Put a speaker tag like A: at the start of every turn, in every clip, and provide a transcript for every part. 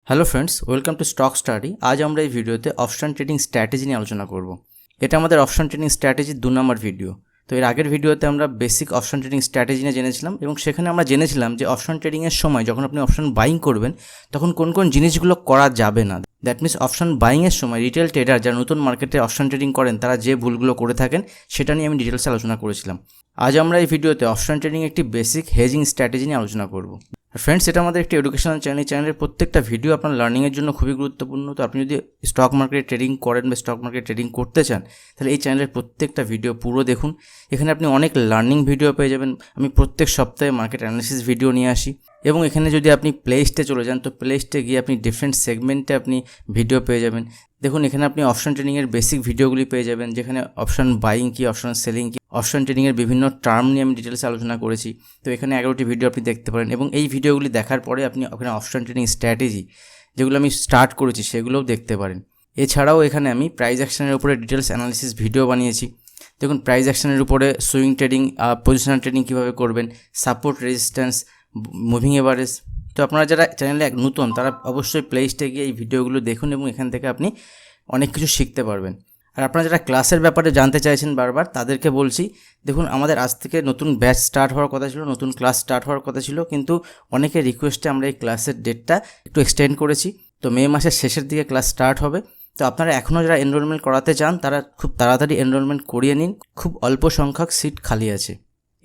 A: Hello friends, welcome to stock study. আজ আমরা এই ভিডিওতে অপশন ট্রেডিং স্ট্র্যাটেজি নিয়ে আলোচনা করব। এটা আমাদের অপশন ট্রেডিং স্ট্র্যাটেজির 2 নম্বর ভিডিও। তো এর আগের ভিডিওতে আমরা বেসিক অপশন ট্রেডিং স্ট্র্যাটেজি নিয়ে জেনেছিলাম এবং সেখানে আমরা জেনেছিলাম যে অপশন ট্রেডিংয়ের সময় যখন আপনি অপশন বাইং করবেন তখন কোন কোন জিনিসগুলো করা যাবে না। দ্যাট মিনস অপশন বাইংয়ের সময় রিটেল ট্রেডার যারা নতুন মার্কেটে অপশন ট্রেডিং করেন তারা যে ভুলগুলো করে থাকেন সেটা নিয়ে আমি ডিটেলসে আলোচনা করেছিলাম। আজ আমরা এই ভিডিওতে অপশন ট্রেডিং একটি বেসিক হেজিং স্ট্র্যাটেজি নিয়ে আলোচনা করব। ফ্রেন্ডস, এটা আমাদের একটি এডুকেশনাল চ্যানেলের প্রত্যেকটা ভিডিও আপনার লার্নিংয়ের জন্য খুবই গুরুত্বপূর্ণ। তো আপনি যদি স্টক মার্কেটে ট্রেডিং করেন বা স্টক মার্কেটে ট্রেডিং করতে চান তাহলে এই চ্যানেলের প্রত্যেকটা ভিডিও পুরো দেখুন। এখানে আপনি অনেক লার্নিং ভিডিও পেয়ে যাবেন। আমি প্রত্যেক সপ্তাহে মার্কেট অ্যানালিসিস ভিডিও নিয়ে আসি এবং এখানে যদি আপনি প্লে লিস্টে চলে যান তো প্লে লিস্টে গিয়ে আপনি ডিফারেন্ট সেগমেন্টে আপনি ভিডিও পেয়ে যাবেন। দেখুন, এখানে আপনি অপশন ট্রেডিংয়ের বেসিক ভিডিওগুলি পেয়ে যাবেন, যেখানে অপশন বাইং কি, অপশন সেলিং কি, অপশন ট্রেডিংয়ের বিভিন্ন টার্ম নিয়ে আমি ডিটেলসে আলোচনা করেছি। তো এখানে 11টি ভিডিও আপনি দেখতে পারেন এবং এই ভিডিওগুলি দেখার পরে আপনি ওখানে অপশন ট্রেডিং স্ট্র্যাটেজি যেগুলো আমি স্টার্ট করেছি সেগুলোও দেখতে পারেন। এছাড়াও এখানে আমি প্রাইস অ্যাকশনের উপরে ডিটেলস অ্যানালিসিস ভিডিও বানিয়েছি। দেখুন, প্রাইস অ্যাকশনের উপরে সুইং ট্রেডিং, পজিশনাল ট্রেডিং কীভাবে করবেন, সাপোর্ট, রেজিস্ট্যান্স, মুভিং এভারেজ। তো আপনারা যারা চ্যানেলে নতুন তারা অবশ্যই প্লে লিস্টে গিয়ে এই ভিডিওগুলো দেখুন এবং এখান থেকে আপনি অনেক কিছু শিখতে পারবেন। আর আপনারা যারা ক্লাসের ব্যাপারে জানতে চাইছেন বারবার তাদেরকে বলছি, দেখুন আমাদের আজ থেকে নতুন ব্যাচ স্টার্ট হওয়ার কথা ছিল, নতুন ক্লাস স্টার্ট হওয়ার কথা ছিল, কিন্তু অনেকের রিকোয়েস্টে আমরা এই ক্লাসের ডেটটা একটু এক্সটেন্ড করেছি। তো মে মাসের শেষের দিকে ক্লাস স্টার্ট হবে। তো আপনারা এখনও যারা এনরোলমেন্ট করাতে চান তারা খুব তাড়াতাড়ি এনরোলমেন্ট করিয়ে নিন। খুব অল্প সংখ্যক সিট খালি আছে।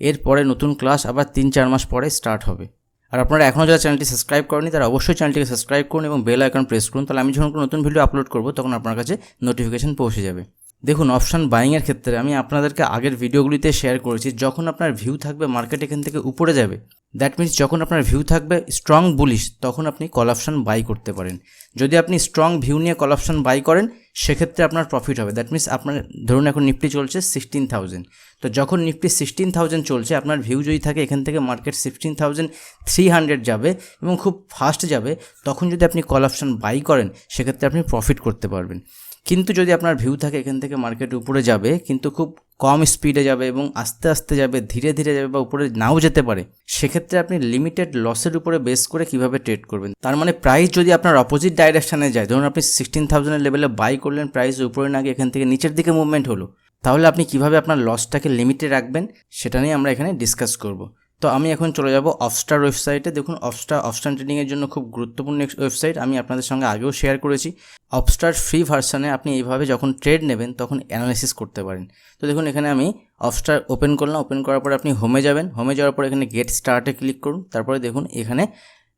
A: এরপরে নতুন ক্লাস আবার 3-4 মাস পরে স্টার্ট হবে। আর আপনারা এখনও যারা চ্যানেলটি সাবস্ক্রাইব করেনি তারা অবশ্যই চ্যানেলটিকে সাবস্ক্রাইব করুন এবং বেল আইকন প্রেস করুন, তাহলে আমি যখন কোনো নতুন ভিডিও আপলোড করব তখন আপনার কাছে নোটিফিকেশন পৌঁছে যাবে। দেখুন, অপশন বাইংয়ের ক্ষেত্রে আমি আপনাদেরকে আগের ভিডিওগুলিতে শেয়ার করেছি, যখন আপনার ভিউ থাকবে মার্কেট এখান থেকে উপরে যাবে, দ্যাট মিনস যখন আপনার ভিউ থাকবে স্ট্রং বুলিশ, তখন আপনি কল অপশন বাই করতে পারেন। যদি আপনি স্ট্রং ভিউ নিয়ে কল অপশন বাই করেন সেক্ষেত্রে আপনার প্রফিট হবে। দ্যাট মিনস আপনার ধরুন এখন নিফটি চলছে 16,000, তো যখন নিফটি 16,000 চলছে আপনার ভিউ যদি থাকে এখান থেকে মার্কেট 16,300 যাবে এবং খুব ফাস্ট যাবে, তখন যদি আপনি কল অপশন বাই করেন সেক্ষেত্রে আপনি প্রফিট করতে পারবেন। কিন্তু যদি আপনার ভিউ থাকে এখান থেকে মার্কেট উপরে যাবে কিন্তু খুব কম স্পিডে যাবে এবং আস্তে আস্তে যাবে, ধীরে ধীরে যাবে বা উপরে নাও যেতে পারে, সেক্ষেত্রে আপনি লিমিটেড লসের উপরে বেস করে কিভাবে ট্রেড করবেন। তার মানে প্রাইস যদি আপনার অপোজিট ডাইরেকশানে যায়, ধরুন আপনি 16,000 লেভেলে বাই করলেন, প্রাইস উপরে না গিয়ে এখান থেকে নিচের দিকে মুভমেন্ট হলো, তাহলে আপনি কিভাবে আপনার লসটাকে লিমিটে রাখবেন সেটা নিয়ে আমরা এখানে ডিসকাস করব। তো আমি এখন চলে যাব অফস্টার ওয়েবসাইটে। দেখুন, অপশন ট্রেডিংয়ের জন্য খুব গুরুত্বপূর্ণ ওয়েবসাইট, আমি আপনাদের সঙ্গে আগেও শেয়ার করেছি। অফস্টার ফ্রি ভার্সানে আপনি এইভাবে যখন ট্রেড নেবেন তখন অ্যানালাইসিস করতে পারেন। তো দেখুন, এখানে আমি অফস্টার ওপেন করলাম। ওপেন করার পরে আপনি হোমে যাবেন। হোমে যাওয়ার পরে এখানে গেট স্টার্টে ক্লিক করুন। তারপরে দেখুন এখানে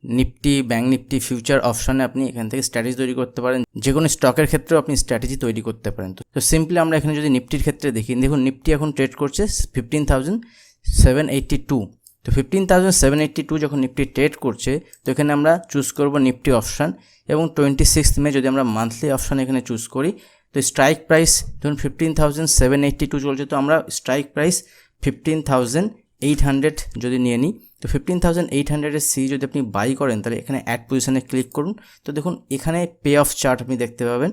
A: নিফটি, ব্যাঙ্ক নিফটি ফিউচার অপশানে আপনি এখান থেকে স্ট্র্যাটেজি তৈরি করতে পারেন। যে কোনো স্টকের ক্ষেত্রেও আপনি স্ট্র্যাটেজি তৈরি করতে পারেন। তো সিম্পলি আমরা এখানে যদি নিফটির ক্ষেত্রে দেখি, দেখুন নিফটি এখন ট্রেড করছে 15,782। তো 15,782 যখন নিফটি ট্রেড করছে তো এখানে আমরা চুজ করব নিফটি অপশান এবং 26 মে যদি আমরা মান্থলি অপশান এখানে চুজ করি তো স্ট্রাইক প্রাইস ধরুন 15,782 চলছে, তো আমরা স্ট্রাইক প্রাইস 15,800 যদি নিয়ে নিই, তো 15,800 সি যদি আপনি বাই করেন তাহলে এখানে অ্যাড পজিশনে ক্লিক করুন। তো দেখুন এখানে পে অফ চার্ট আপনি দেখতে পাবেন।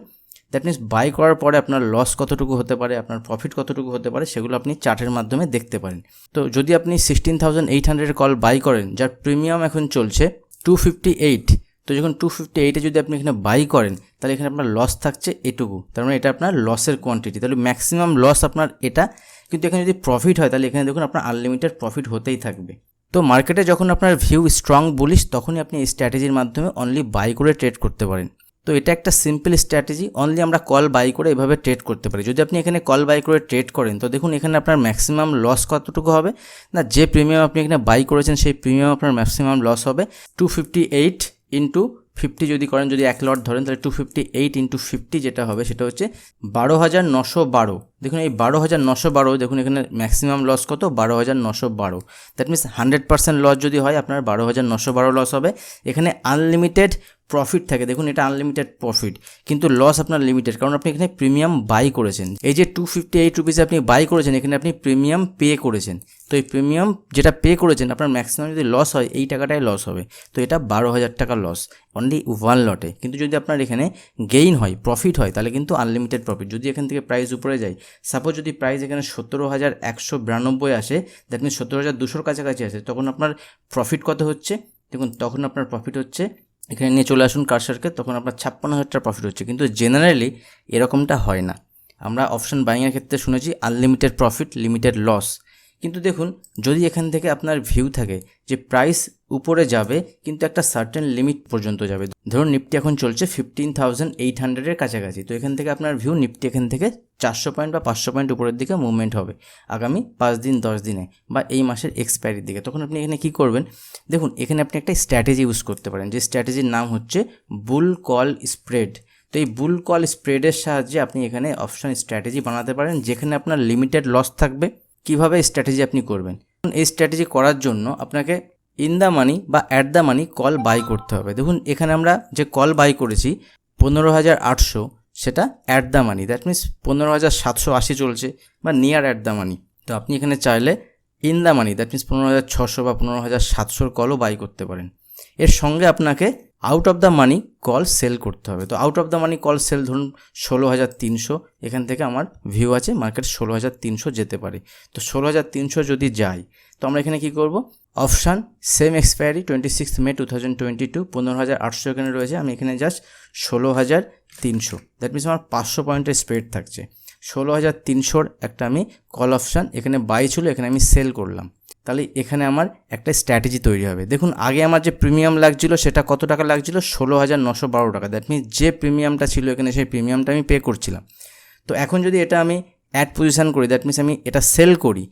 A: দ্যাট মিনস বাই করার পরে আপনার লস কতটুকু হতে পারে, আপনার প্রফিট কতটুকু হতে পারে সেগুলো আপনি চার্টের মাধ্যমে দেখতে পারেন। তো যদি আপনি 16,800 কল বাই করেন যার প্রিমিয়াম এখন চলছে 258, তো যখন 258-এ যদি আপনি এখানে বাই করেন তাহলে এখানে আপনার লস থাকছে এটুকু, তার মানে এটা আপনার লসের কোয়ান্টিটি, তাহলে ম্যাক্সিমাম লস আপনার এটা। কিন্তু এখানে যদি প্রফিট হয় তাহলে এখানে দেখুন আপনার আনলিমিটেড প্রফিট হতেই থাকবে। তো মার্কেটে যখন আপনার ভিউ স্ট্রং বুলিশ তখনই আপনি এই স্ট্র্যাটেজির মাধ্যমে অনলি বাই করে ট্রেড করতে পারেন। তো এটা একটা সিম্পল স্ট্র্যাটেজি, অনলি আমরা কল বাই করে এভাবে ট্রেড করতে পারি। যদি আপনি এখানে কল বাই করে ট্রেড করেন তো দেখুন এখানে আপনার ম্যাক্সিমাম লস কতটুকু হবে না, যে প্রিমিয়াম আপনি এখানে বাই করেছেন সেই প্রিমিয়াম আপনার ম্যাক্সিমাম লস হবে 258 ইন্টু 50 যদি করেন, যদি 1 লট ধরেন তাহলে 258 ইন্টু 50 যেটা হবে সেটা হচ্ছে 12,912। দেখুন এই 12,912, দেখুন এখানে ম্যাক্সিমাম লস কত 12,912। দ্যাট মিনস 100% লস যদি হয় আপনার 12,912 লস হবে। এখানে আনলিমিটেড প্রফিট থাকে, দেখুন এটা আনলিমিটেড প্রফিট, কিন্তু লস আপনার লিমিটেড, কারণ আপনি এখানে প্রিমিয়াম বাই করেছেন। এই যে 258 রুপিসে আপনি বাই করেছেন এখানে আপনি প্রিমিয়াম পে করেছেন। তো এই প্রিমিয়াম যেটা পে করেছেন আপনার ম্যাক্সিমাম যদি লস হয় এই টাকাটাই লস হবে। তো এটা 12,000 টাকা লস অনলি 1 লটে। কিন্তু যদি আপনার এখানে গেইন হয়, প্রফিট হয়, তাহলে কিন্তু আনলিমিটেড প্রফিট। যদি এখান থেকে প্রাইস উপরে যায়, সাপোজ যদি প্রাইস এখানে 17,192 আসে, দ্যাট মিনস 17,200 কাছাকাছি আসে, তখন আপনার প্রফিট কত হচ্ছে দেখুন, তখন আপনার প্রফিট হচ্ছে এখানে নিয়ে চলে আসুন কার্সারকে, তখন আপনার 56,000 টাকা প্রফিট হচ্ছে। কিন্তু জেনারেলি এরকমটা হয় না। আমরা অপশন বাইংয়ের ক্ষেত্রে শুনেছি আনলিমিটেড প্রফিট লিমিটেড লস, কিন্তু দেখুন যদি এখান থেকে আপনার ভিউ থাকে যে প্রাইস উপরে যাবে কিন্তু একটা সার্টেন লিমিট পর্যন্ত যাবে, ধরুন নিফটি এখন চলছে 15,800-এর কাছাকাছি, তো এখান থেকে আপনার ভিউ নিফটি এখান থেকে 400 পয়েন্ট বা 500 পয়েন্ট উপরের দিকে মুভমেন্ট হবে আগামী 5 দিন 10 দিনে বা এই মাসের এক্সপায়ারির দিকে। তখন আপনি এখানে কী করবেন, দেখুন এখানে আপনি একটা স্ট্র্যাটেজি ইউজ করতে পারেন, যে স্ট্র্যাটেজির নাম হচ্ছে বুল কল স্প্রেড। তো এই বুল কল স্প্রেডের সাহায্যে আপনি এখানে অপশন স্ট্র্যাটেজি বানাতে পারেন, যেখানে আপনার লিমিটেড লস থাকবে। কীভাবে স্ট্র্যাটেজি আপনি করবেন, এই স্ট্র্যাটেজি করার জন্য আপনাকে ইন দ্য মানি বা at the money call buy করতে হবে। দেখুন এখানে আমরা যে কল বাই করেছি 15,800, সেটা at the money, that means 15,780 চলছে বা নিয়ার অ্যাট দ্য মানি। তো আপনি এখানে চাইলে in the money that means 15,600 বা 15,700 কলও বাই করতে পারেন। এর সঙ্গে আপনাকে out of the money call sell করতে হবে। তো out of the money call sell ধরুন 16,300, এখান থেকে আমার ভিউ আছে মার্কেট 16,300 যেতে পারে। তো 16,300 যদি যায়, তো আমরা এখানে কী করব, অপশান সেম এক্সপায়ারি 26 মে 2022, 15,800 এখানে রয়েছে, আমি এখানে জাস্ট 16,300, দ্যাট মিনস আমার 500 পয়েন্টের স্প্রেড থাকছে। 16,300 একটা আমি কল অপশান এখানে বাই ছিল, এখানে আমি সেল করলাম, তাহলে এখানে আমার একটা স্ট্র্যাটেজি তৈরি হবে। দেখুন আগে আমার যে প্রিমিয়াম লাগছিল সেটা কত টাকা লাগছিল, 16,912 টাকা, দ্যাট মিনস যে প্রিমিয়ামটা ছিল এখানে সেই প্রিমিয়ামটা আমি পে করছিলাম। তো এখন যদি এটা আমি অ্যাড পজিশান করি, দ্যাট মিনস আমি এটা সেল করি,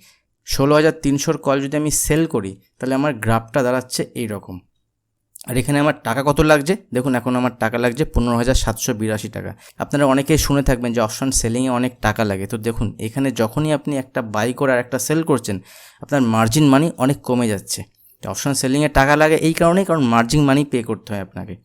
A: 16,300 কল যদি আমি সেল করি, তাহলে আমার গ্রাফটা দাঁড়াচ্ছে এইরকম। আর এখানে আমার টাকা কত লাগছে, দেখুন এখন আমার টাকা লাগছে 15,782 টাকা। আপনারা অনেকেই শুনে থাকবেন যে অপশন সেলিংয়ে অনেক টাকা লাগে। তো দেখুন এখানে যখনই আপনি একটা বাই করে আর একটা সেল করছেন, আপনার মার্জিন মানি অনেক কমে যাচ্ছে। অপশন সেলিংয়ে টাকা লাগে এই কারণেই, কারণ মার্জিন মানি পে করতে হয় আপনাকে।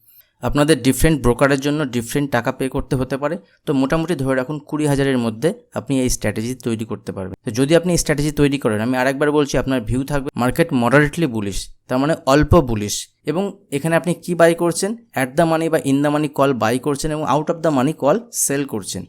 A: আপনাদের ডিফারেন্ট ব্রোকারের জন্য ডিফারেন্ট টাকা পে করতে হতে পারে। তো মোটামুটি ধরে রাখুন 20,000-এর মধ্যে আপনি এই স্ট্র্যাটেজি তৈরি করতে পারবেন। তো যদি আপনি এই স্ট্র্যাটেজি তৈরি করেন, আমি আরেকবার বলছি, আপনার ভিউ থাকবে মার্কেট মডারেটলি বুলিশ, তার মানে অল্প বুলিশ, এবং এখানে আপনি কি বাই করছেন, অ্যাট দ্য মানি বা in the money call buy করছেন এবং out of the money call sell করছেন,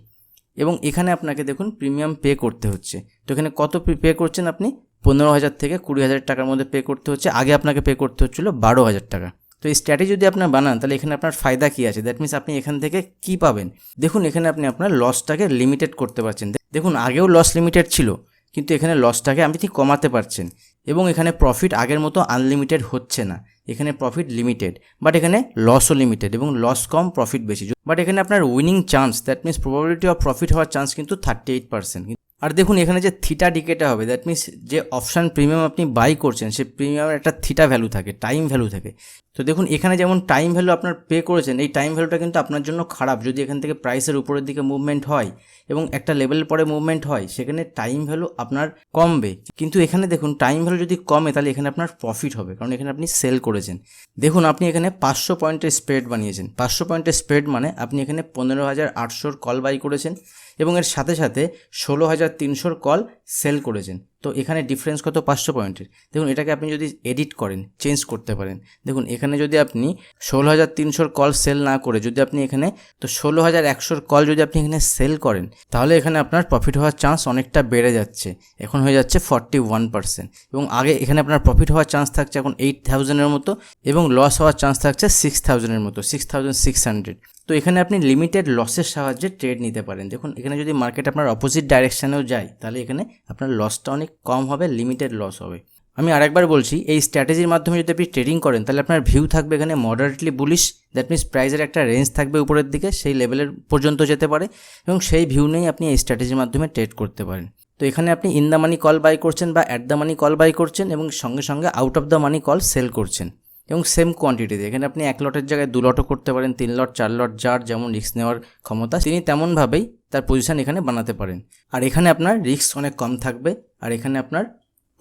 A: এবং এখানে আপনাকে দেখুন প্রিমিয়াম পে করতে হচ্ছে। তো এখানে কত পে করছেন আপনি, 15,000 থেকে 20,000 টাকার মধ্যে পে করতে হচ্ছে। আগে আপনাকে পে করতে হচ্ছিলো 12,000 টাকা। তো এই স্ট্র্যাটেজি যদি আপনার বানান, তাহলে এখানে আপনার ফায়দা কী আছে, দ্যাট মিনস আপনি এখান থেকে কী পাবেন। দেখুন এখানে আপনি আপনার লসটাকে লিমিটেড করতে পারছেন। দেখুন আগেও লস লিমিটেড ছিল, কিন্তু এখানে লসটাকে আপনি ঠিক কমাতে পারছেন, এবং এখানে প্রফিট আগের মতো আনলিমিটেড হচ্ছে না, এখানে প্রফিট লিমিটেড, বাট এখানে লসও লিমিটেড, এবং লস কম প্রফিট বেশি। বাট এখানে আপনার winning chance, that means probability of profit হওয়ার চান্স কিন্তু 38%। আর দেখুন এখানে যে থিটা ডিকেটা হবে, দ্যাট মিনস যে অপশান প্রিমিয়াম আপনি বাই করছেন সেই প্রিমিয়ামের একটা থিটা ভ্যালু থাকে, টাইম ভ্যালু থাকে। তো দেখুন এখানে যেমন টাইম ভ্যালু আপনার পে করেছেন, এই টাইম ভ্যালুটা কিন্তু আপনার জন্য খারাপ। যদি এখান থেকে প্রাইসের উপরের দিকে মুভমেন্ট হয় এবং একটা লেভেলের পরে মুভমেন্ট হয়, সেখানে টাইম ভ্যালু আপনার কমবে। কিন্তু এখানে দেখুন টাইম ভ্যালু যদি কমে, তাহলে এখানে আপনার প্রফিট হবে, কারণ এখানে আপনি সেল করেছেন। দেখুন আপনি এখানে 500 পয়েন্টের স্প্রেড বানিয়েছেন। 500 পয়েন্টের স্প্রেড মানে আপনি এখানে 15,800 কল বাই করেছেন এবং এর সাথে সাথে 16,300 কল সেল করেছেন। তো এখানে ডিফারেন্স কত, 500 পয়েন্টের। দেখুন এটাকে আপনি যদি এডিট করেন, চেঞ্জ করতে পারেন। দেখুন এখানে যদি আপনি 16,300 কল সেল না করে যদি আপনি এখানে 16,100 কল যদি আপনি এখানে সেল করেন, তাহলে এখানে আপনার প্রফিট হওয়ার চান্স অনেকটা বেড়ে যাচ্ছে, এখন হয়ে যাচ্ছে 41%। এবং আগে এখানে আপনার প্রফিট হওয়ার চান্স থাকছে এখন 8,000-এর মতো, এবং লস হওয়ার চান্স থাকছে 6,000-এর মতো, 6,600। তো এখানে আপনি লিমিটেড লসের সাহায্যে ট্রেড নিতে পারেন। দেখুন এখানে যদি মার্কেট আপনার অপোজিট ডাইরেকশানেও যায়, তাহলে এখানে আপনার লসটা অনেক কম হবে, লিমিটেড লস হবে। আমি আরেকবার বলছি, এই স্ট্র্যাটেজির মাধ্যমে যদি আপনি ট্রেডিং করেন, তাহলে আপনার ভিউ থাকবে এখানে মডারেটলি বুলিশ, দ্যাট মিনস প্রাইসের একটা রেঞ্জ থাকবে উপরের দিকে, সেই লেভেলের পর্যন্ত যেতে পারে, এবং সেই ভিউ নিয়েই আপনি এই স্ট্র্যাটেজির মাধ্যমে ট্রেড করতে পারেন। তো এখানে আপনি in the money call buy করছেন বা at the money call buy করছেন, এবং সঙ্গে সঙ্গে out of the money call sell করছেন, এবং সেম কোয়ান্টিটিতে। এখানে আপনি 1 লটের জায়গায় 2 লটও করতে পারেন, 3 লট 4 লট, যার যেমন রিস্ক নেওয়ার ক্ষমতা তিনি তেমনভাবেই তার পজিশন এখানে বানাতে পারেন। আর এখানে আপনার রিস্ক অনেক কম থাকবে, আর এখানে আপনার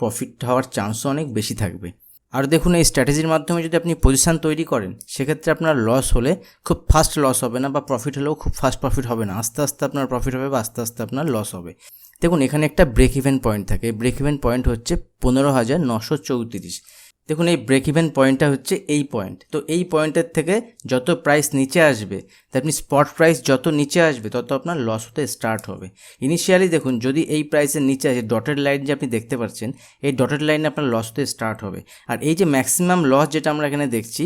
A: প্রফিট হওয়ার চান্সও অনেক বেশি থাকবে। আর দেখুন এই স্ট্র্যাটেজির মাধ্যমে যদি আপনি পজিশন তৈরি করেন, সেক্ষেত্রে আপনার লস হলে খুব ফাস্ট লস হবে না, বা প্রফিট হলেও খুব ফাস্ট প্রফিট হবে না, আস্তে আস্তে আপনার প্রফিট হবে বা আস্তে আস্তে আপনার লস হবে। দেখুন এখানে একটা ব্রেক ইভেন পয়েন্ট থাকে, ব্রেক ইভেন পয়েন্ট হচ্ছে 15,934। দেখুন এই ব্রেক ইভেন পয়েন্টটা হচ্ছে এই পয়েন্ট, তো এই পয়েন্টের থেকে যত প্রাইস নিচে আসবে, দ্যাট মিনস স্পট প্রাইস যত নিচে আসবে তত আপনার লস হতে স্টার্ট হবে। ইনিশিয়ালি দেখুন যদি এই প্রাইসের নিচে আসে, ডটেড লাইন যে আপনি দেখতে পাচ্ছেন, এই ডটেড লাইনে আপনার লস হতে স্টার্ট হবে। আর এই যে ম্যাক্সিমাম লস যেটা আমরা এখানে দেখছি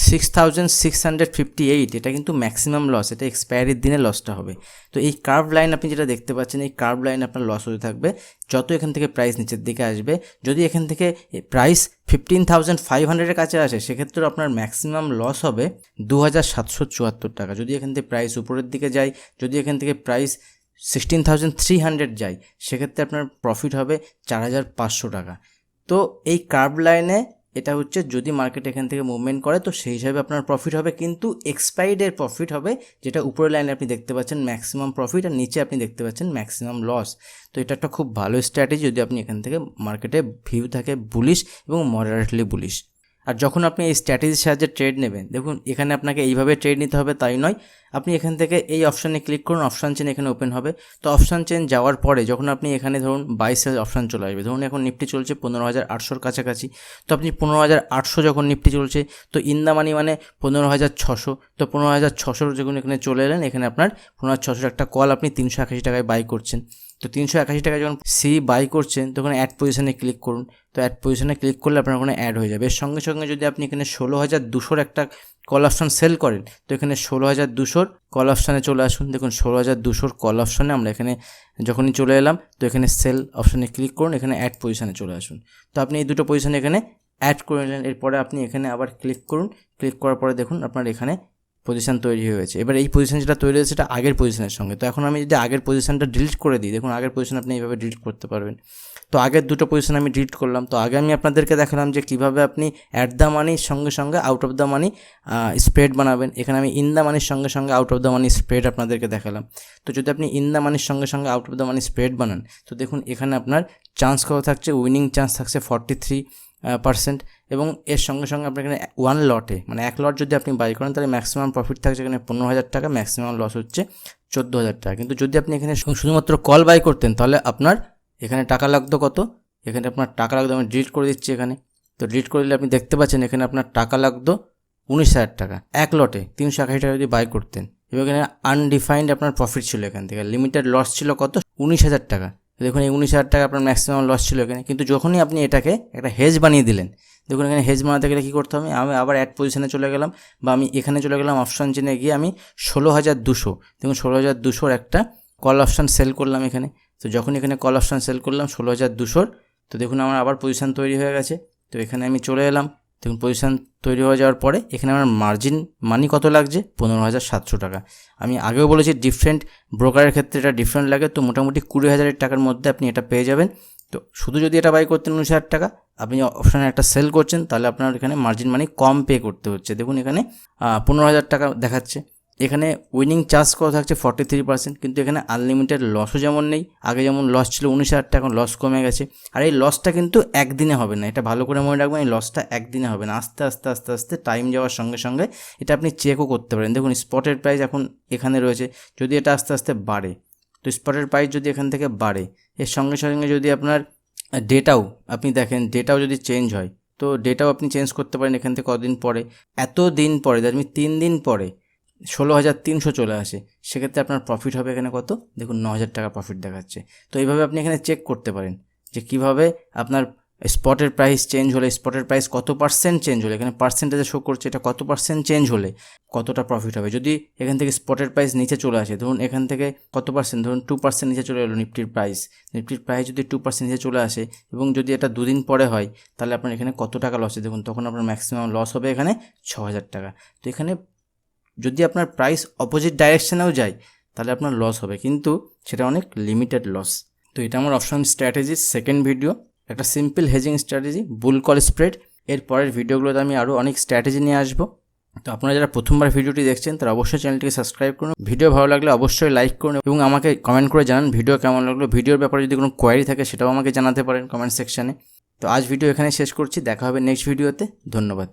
A: 6658, এটা কিন্তু ম্যাক্সিমাম লস, এটা এক্সপায়ারির দিনে লসটা হবে। তো এই কার্ভ লাইন আপনি যেটা দেখতে পাচ্ছেন, এই কার্ভ লাইন আপনার লস হতে থাকবে যত এখান থেকে প্রাইস নিচের দিকে আসবে। যদি এখান থেকে প্রাইস 15,500-এর কাছে আসে, সেক্ষেত্রে আপনার ম্যাক্সিমাম লস হবে 2,774 টাকা। যদি এখান থেকে প্রাইস উপরের দিকে যায়, যদি এখান থেকে প্রাইস 16,300 যায়, সেক্ষেত্রে আপনার প্রফিট হবে 4,500 টাকা। তো এই কার্ভ লাইনে এটা হচ্ছে যদি মার্কেট এখান থেকে মুভমেন্ট করে তো সেই হিসাবে আপনার প্রফিট হবে, কিন্তু এক্সপায়ার্ডের প্রফিট হবে, যেটা উপরের লাইনে আপনি দেখতে পাচ্ছেন ম্যাক্সিমাম প্রফিট, আর নিচে আপনি দেখতে পাচ্ছেন ম্যাক্সিমাম লস। তো এটা একটা খুব ভালো স্ট্র্যাটেজি যদি আপনি এখান থেকে মার্কেটে ভিউ থাকে বুলিশ এবং মডারেটলি বুলিশ। আর যখন আপনি এই স্ট্র্যাটেজির সাহায্যে ট্রেড নেবেন, দেখুন এখানে আপনাকে এইভাবে ট্রেড নিতে হবে তাই নয়, আপনি এখান থেকে এই অপশানে ক্লিক করুন, অপশান চেন এখানে ওপেন হবে। তো অপশান চেন যাওয়ার পরে যখন আপনি এখানে ধরুন বাই সেল অপশান চলে আসবে, ধরুন এখন নিফটি চলছে 15,800-র কাছাকাছি, তো আপনি 15,800 যখন নিফটি চলছে, তো ইন দ্য মানি মানে 15,600, তো 15,600 যখন এখানে চলে এলেন, এখানে আপনার 15,600 একটা কল আপনি 381 টাকায় বাই করছেন। তো 381 টাকায় যখন বাই করছেন তখন অ্যাড পজিশনে ক্লিক করুন। তো অ্যাড পজিশনে ক্লিক করলে আপনার ওখানে অ্যাড হয়ে যাবে। এর সঙ্গে সঙ্গে যদি আপনি এখানে 16,200-র একটা কল অপশান সেল করেন, তো এখানে 16,200-র কল অপশানে চলে আসুন। দেখুন 16,200-র কল অপশানে আমরা এখানে যখনই চলে এলাম, তো এখানে সেল অপশানে ক্লিক করুন, এখানে অ্যাড পজিশনে চলে আসুন। তো আপনি এই দুটো পজিশনে এখানে অ্যাড করে নিলেন। এরপরে আপনি এখানে আবার ক্লিক করুন, ক্লিক করার পরে দেখুন আপনার এখানে পজিশন তৈরি হয়েছে। এবার এই পজিশন যেটা তৈরি হয়েছে সেটা আগের পজিশনের সঙ্গে। তো এখন আমি যদি আগের পজিশনটা ডিলিট করে দিই, দেখুন আগের পজিশন আপনি এইভাবে ডিলিট করতে পারবেন। তো আগের দুটো পজিশন আমি ডিলিট করলাম। তো আগে আমি আপনাদেরকে দেখালাম যে কীভাবে আপনি অ্যাট দ্য মানির সঙ্গে সঙ্গে out of the money spread বানাবেন। এখানে আমি ইন দ্য মানির সঙ্গে সঙ্গে out of the money spread আপনাদেরকে দেখালাম। তো যদি আপনি ইন দ্য মানির সঙ্গে সঙ্গে out of the money spread বানান, তো দেখুন এখানে আপনার চান্স কত থাকছে, উইনিং চান্স থাকছে 43%, এবং এর সঙ্গে সঙ্গে আপনি এখানে ওয়ান লটে মানে এক লট যদি আপনি বাই করেন তাহলে ম্যাক্সিমাম প্রফিট থাকছে এখানে 15,000 টাকা, ম্যাক্সিমাম লস হচ্ছে 14,000 টাকা। কিন্তু যদি আপনি এখানে শুধুমাত্র কল বাই করতেন তাহলে আপনার এখানে টাকা লাগতো কত, এখানে আপনার টাকা লাগতো, আমি ডিলিট করে দিচ্ছি এখানে। তো ডিলিট করে দিলে আপনি দেখতে পাচ্ছেন এখানে আপনার টাকা লাগতো 19,000 টাকা এক লটে 381 টাকা যদি বাই করতেন। এবং এখানে আনডিফাইন্ড আপনার প্রফিট ছিল, এখান থেকে লিমিটেড লস ছিল কত 19,000 টাকা। দেখুন এই 19,000 টাকা আপনার ম্যাক্সিমাম লস ছিল এখানে। কিন্তু যখনই আপনি এটাকে একটা হেজ বানিয়ে দিলেন, দেখুন এখানে হেজ বানাতে গেলে কী করতে হবে, আমি আবার অ্যাড পজিশনে চলে গেলাম, বা আমি এখানে চলে গেলাম অপশান চেনে গিয়ে আমি 16,200, দেখুন 16,200-র একটা কল অপশান সেল করলাম এখানে। তো যখন এখানে কল অপশান সেল করলাম 16,200-র, তো দেখুন আমার আবার পজিশান তৈরি হয়ে গেছে। তো এখানে আমি চলে এলাম, দেখুন পজিশান তৈরি হয়ে যাওয়ার পরে এখানে আমার মার্জিন মানি কত লাগছে 15,700 টাকা। আমি আগেও বলেছি ডিফারেন্ট ব্রোকারের ক্ষেত্রে এটা ডিফারেন্ট লাগে, তো মোটামুটি 20,000 টাকার মধ্যে আপনি এটা পেয়ে যাবেন। তো শুধু যদি এটা বাই করতেন 19,000 টাকা, আপনি অপশানে একটা সেল করছেন তাহলে আপনার এখানে মার্জিন মানি কম পে করতে হচ্ছে। দেখুন এখানে 15,000 টাকা দেখাচ্ছে। এখানে উইনিং চার্জ কত থাকছে 43%, কিন্তু এখানে আনলিমিটেড লসও যেমন নেই, আগে যেমন লস ছিল 19,000 টাকা, এখন লস কমে গেছে। আর এই লসটা কিন্তু একদিনে হবে না, এটা ভালো করে মনে রাখবেন, এই লসটা একদিনে হবে না, আস্তে আস্তে আস্তে আস্তে টাইম যাওয়ার সঙ্গে সঙ্গে এটা আপনি চেকও করতে পারেন। দেখুন স্পটের প্রাইস এখন এখানে রয়েছে, যদি এটা আস্তে আস্তে বাড়ে, তো স্পটের প্রাইস যদি এখান থেকে বাড়ে, এর সঙ্গে সঙ্গে যদি আপনার ডেটাও আপনি দেখেন, ডেটাও যদি চেঞ্জ হয়, তো ডেটাও আপনি চেঞ্জ করতে পারেন এখান থেকে কদিন পরে, এত দিন পরে, আমি 3 দিন পরে 16,300 চলে আসে, সেক্ষেত্রে আপনার প্রফিট হবে এখানে কত, দেখুন 9,000 টাকা প্রফিট দেখাচ্ছে। তো এইভাবে আপনি এখানে চেক করতে পারেন যে কিভাবে আপনার স্পটের প্রাইস চেঞ্জ হলে, স্পটের প্রাইস কত পার্সেন্ট চেঞ্জ হলে, এখানে পার্সেন্টেজে শো করছে এটা কত পার্সেন্ট চেঞ্জ হলে কতটা প্রফিট হবে। যদি এখান থেকে স্পটের প্রাইস নিচে চলে আসে, ধরুন এখান থেকে কত পার্সেন্ট, ধরুন 2% নিচে চলে এলো নিফটির প্রাইস যদি 2% নিচে চলে আসে, এবং যদি এটা 2 দিন পরে হয়, তাহলে আপনার এখানে কত টাকা লস হয়, দেখুন তখন আপনার ম্যাক্সিমাম লস হবে এখানে 6,000 টাকা। তো এখানে যদি আপনার প্রাইস অপোজিট ডাইরেকশানেও যায় তাহলে আপনার লস হবে, কিন্তু সেটা অনেক লিমিটেড লস। তো এটা আমার অপশন স্ট্র্যাটেজির সেকেন্ড ভিডিও, একটা সিম্পল হেজিং স্ট্র্যাটেজি বুল কল স্প্রেড। এর পরের ভিডিওগুলোতে আমি আরও অনেক স্ট্র্যাটেজি নিয়ে আসবো। তো আপনারা যারা প্রথমবার ভিডিওটি দেখছেন তারা অবশ্যই চ্যানেলটিকে সাবস্ক্রাইব করুন, ভিডিও ভালো লাগলে অবশ্যই লাইক করুন, এবং আমাকে কমেন্ট করে জানান ভিডিও কেমন লাগলো। ভিডিওর ব্যাপারে যদি কোনো কোয়ারি থাকে সেটাও আমাকে জানাতে পারেন কমেন্ট সেকশানে। তো আজ ভিডিও এখানে শেষ করছি, দেখা হবে নেক্সট ভিডিওতে। ধন্যবাদ।